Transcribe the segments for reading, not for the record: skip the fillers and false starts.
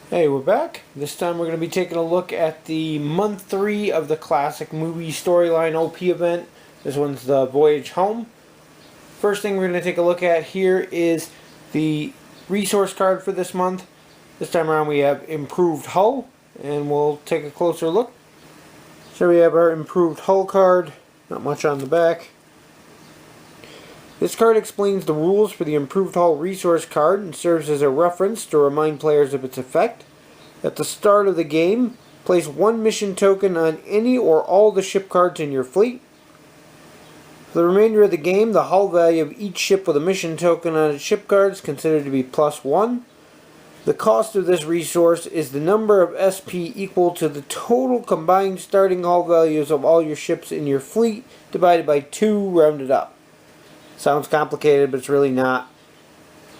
Hey, we're back. This time we're going to be taking a look at the month 3 of the classic movie storyline OP event. This one's the Voyage home. First thing we're going to take a look at here is the resource card for this month. This time around we have Improved Hull, and we'll take a closer look. So we have our Improved Hull card, not much on the back. This card explains the rules for the Improved Hull resource card and serves as a reference to remind players of its effect. At the start of the game, place one mission token on any or all the ship cards in your fleet. For the remainder of the game, the hull value of each ship with a mission token on its ship card is considered to be +1. The cost of this resource is the number of SP equal to the total combined starting hull values of all your ships in your fleet divided by 2 rounded up. Sounds complicated, but it's really not.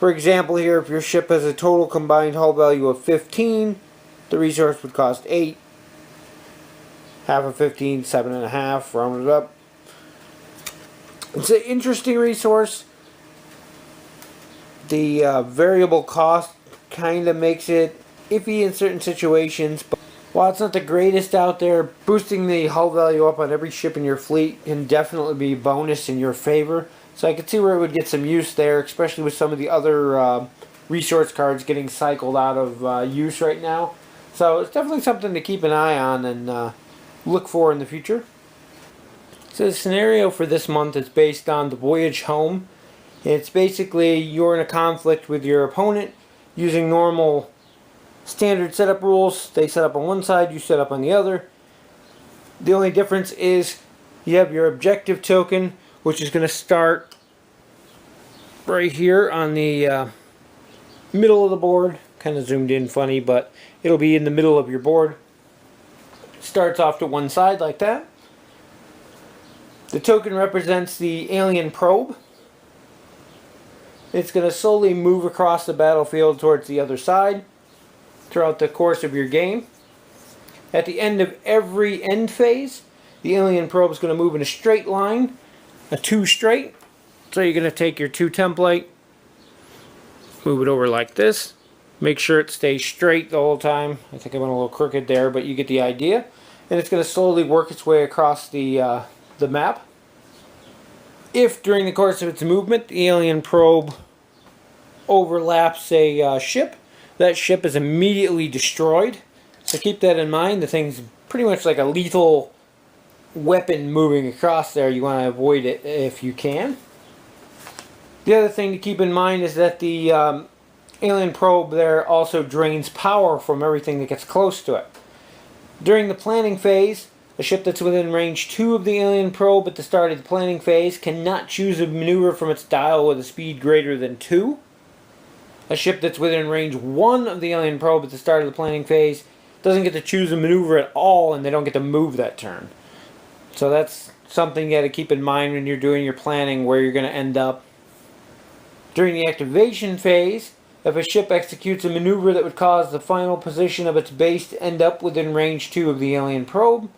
For example here, if your ship has a total combined hull value of 15, the resource would cost 8. Half of 15, 7.5, rounded up. It's an interesting resource. The variable cost kind of makes it iffy in certain situations, but while it's not the greatest out there, boosting the hull value up on every ship in your fleet can definitely be a bonus in your favor. So I could see where it would get some use there, especially with some of the other resource cards getting cycled out of use right now. So it's definitely something to keep an eye on and look for in the future. So the scenario for this month is based on the Voyage home. It's basically you're in a conflict with your opponent using normal standard setup rules. They set up on one side, you set up on the other. The only difference is you have your objective token, which is going to start right here on the middle of the board. Kind of zoomed in funny, but it'll be in the middle of your board. Starts off to one side like that. The token represents the alien probe. It's going to slowly move across the battlefield towards the other side throughout the course of your game. At the end of every end phase, the alien probe is going to move in a straight line. A 2 straight. So you're going to take your 2 template, move it over like this. Make sure it stays straight the whole time. I think I went a little crooked there, but you get the idea. And it's going to slowly work its way across the map. If during the course of its movement the alien probe overlaps a ship, that ship is immediately destroyed. So keep that in mind. The thing's pretty much like a lethal weapon moving across there. You want to avoid it if you can. The other thing to keep in mind is that the alien probe there also drains power from everything that gets close to it. During the planning phase, a ship that's within range 2 of the alien probe at the start of the planning phase cannot choose a maneuver from its dial with a speed greater than 2. A ship that's within range 1 of the alien probe at the start of the planning phase doesn't get to choose a maneuver at all, and they don't get to move that turn. So that's something you got to keep in mind when you're doing your planning, where you're going to end up. During the activation phase, if a ship executes a maneuver that would cause the final position of its base to end up within range 2 of the alien probe,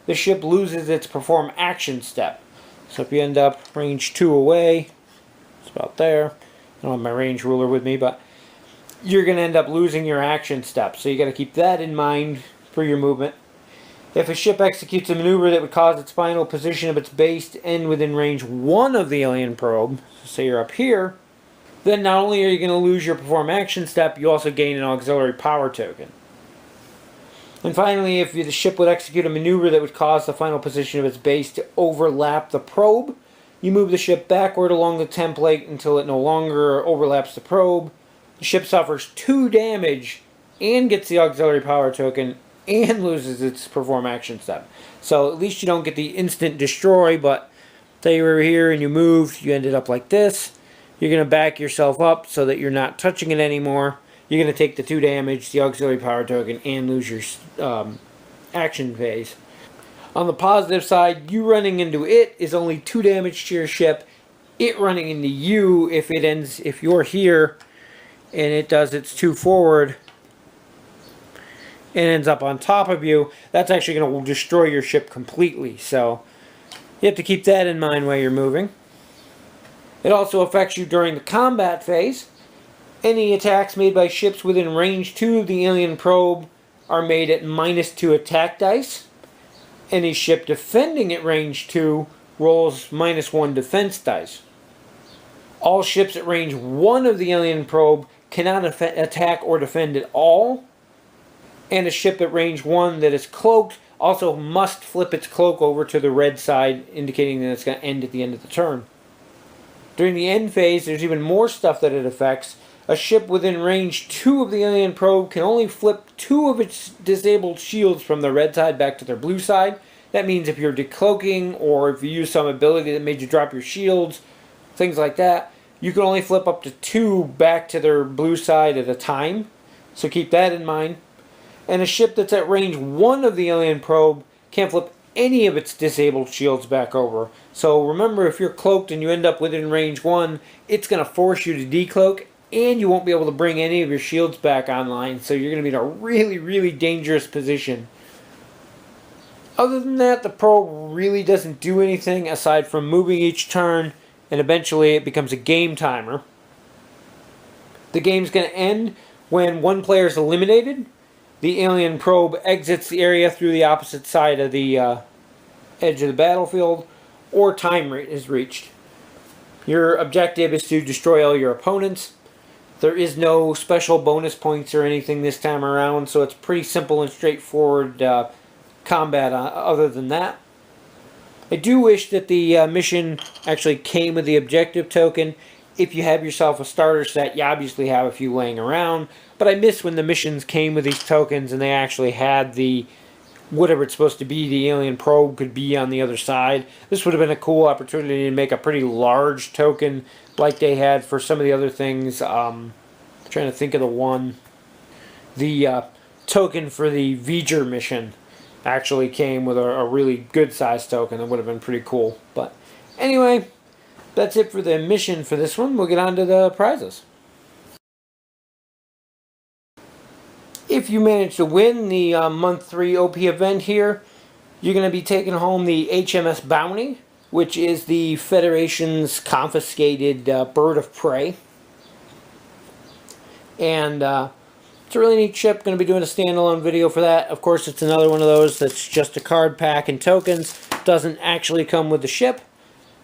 the ship loses its perform action step. So if you end up range 2 away, it's about there. I don't have my range ruler with me, but you're going to end up losing your action step. So you got to keep that in mind for your movement. If a ship executes a maneuver that would cause its final position of its base to end within range 1 of the alien probe, so say you're up here, then not only are you going to lose your perform action step, you also gain an auxiliary power token. And finally, if the ship would execute a maneuver that would cause the final position of its base to overlap the probe, you move the ship backward along the template until it no longer overlaps the probe. The ship suffers 2 damage and gets the auxiliary power token and loses its perform action step. So at least you don't get the instant destroy, but say you were here and you moved, you ended up like this. You're going to back yourself up so that you're not touching it anymore. You're going to take the 2 damage, the auxiliary power token, and lose your action phase. On the positive side, you running into it is only 2 damage to your ship. It running into you, if you're here and it does its 2 forward, and ends up on top of you, that's actually going to destroy your ship completely. So you have to keep that in mind while you're moving. It also affects you during the combat phase. Any attacks made by ships within range 2 of the alien probe are made at -2 attack dice. Any ship defending at range 2 rolls -1 defense dice. All ships at range 1 of the alien probe cannot attack or defend at all. And a ship at range 1 that is cloaked also must flip its cloak over to the red side, indicating that it's going to end at the end of the turn. During the end phase, there's even more stuff that it affects. A ship within range 2 of the alien probe can only flip 2 of its disabled shields from the red side back to their blue side. That means if you're decloaking or if you use some ability that made you drop your shields, things like that, you can only flip up to 2 back to their blue side at a time. So keep that in mind. And a ship that's at range 1 of the alien probe can't flip any of its disabled shields back over. So remember, if you're cloaked and you end up within range 1, it's going to force you to decloak, and you won't be able to bring any of your shields back online. So you're going to be in a really, really dangerous position. Other than that, the probe really doesn't do anything aside from moving each turn, and eventually it becomes a game timer. The game's going to end when one player is eliminated. The alien probe exits the area through the opposite side of the edge of the battlefield, or time is reached. Your objective is to destroy all your opponents. There is no special bonus points or anything this time around, so it's pretty simple and straightforward combat other than that. I do wish that the mission actually came with the objective token. If you have yourself a starter set, you obviously have a few laying around, but I miss when the missions came with these tokens and they actually had the, whatever it's supposed to be, the alien probe could be on the other side. This would have been a cool opportunity to make a pretty large token like they had for some of the other things. I'm trying to think of the one. The token for the Voyage mission actually came with a really good size token. That would have been pretty cool. But anyway, that's it for the mission for this one. We'll get on to the prizes. If you manage to win the month 3 OP event here, you're going to be taking home the HMS Bounty, which is the Federation's confiscated bird of prey. And it's a really neat ship. Going to be doing a standalone video for that. Of course, it's another one of those that's just a card pack and tokens. Doesn't actually come with the ship.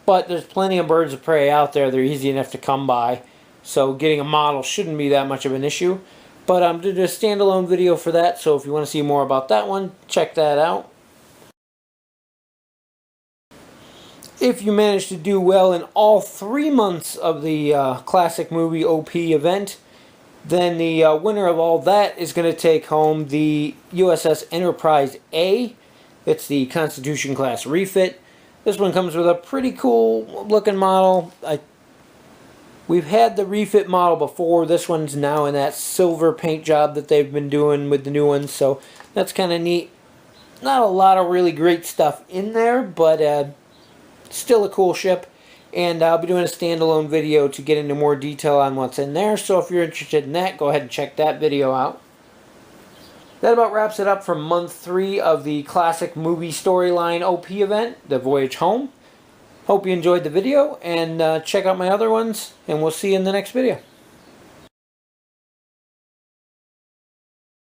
But there's plenty of birds of prey out there. They're easy enough to come by. So getting a model shouldn't be that much of an issue. But I'm doing a standalone video for that. So if you want to see more about that one, check that out. If you manage to do well in all 3 months of the Classic Movie OP event, then the winner of all that is going to take home the USS Enterprise A. It's the Constitution class refit. This one comes with a pretty cool looking model. We've had the refit model before. This one's now in that silver paint job that they've been doing with the new ones, so that's kind of neat. Not a lot of really great stuff in there, but still a cool ship. And I'll be doing a standalone video to get into more detail on what's in there, so if you're interested in that, go ahead and check that video out. That about wraps it up for month 3 of the Classic Movie Storyline OP event, the Voyage Home. Hope you enjoyed the video, and check out my other ones, and we'll see you in the next video.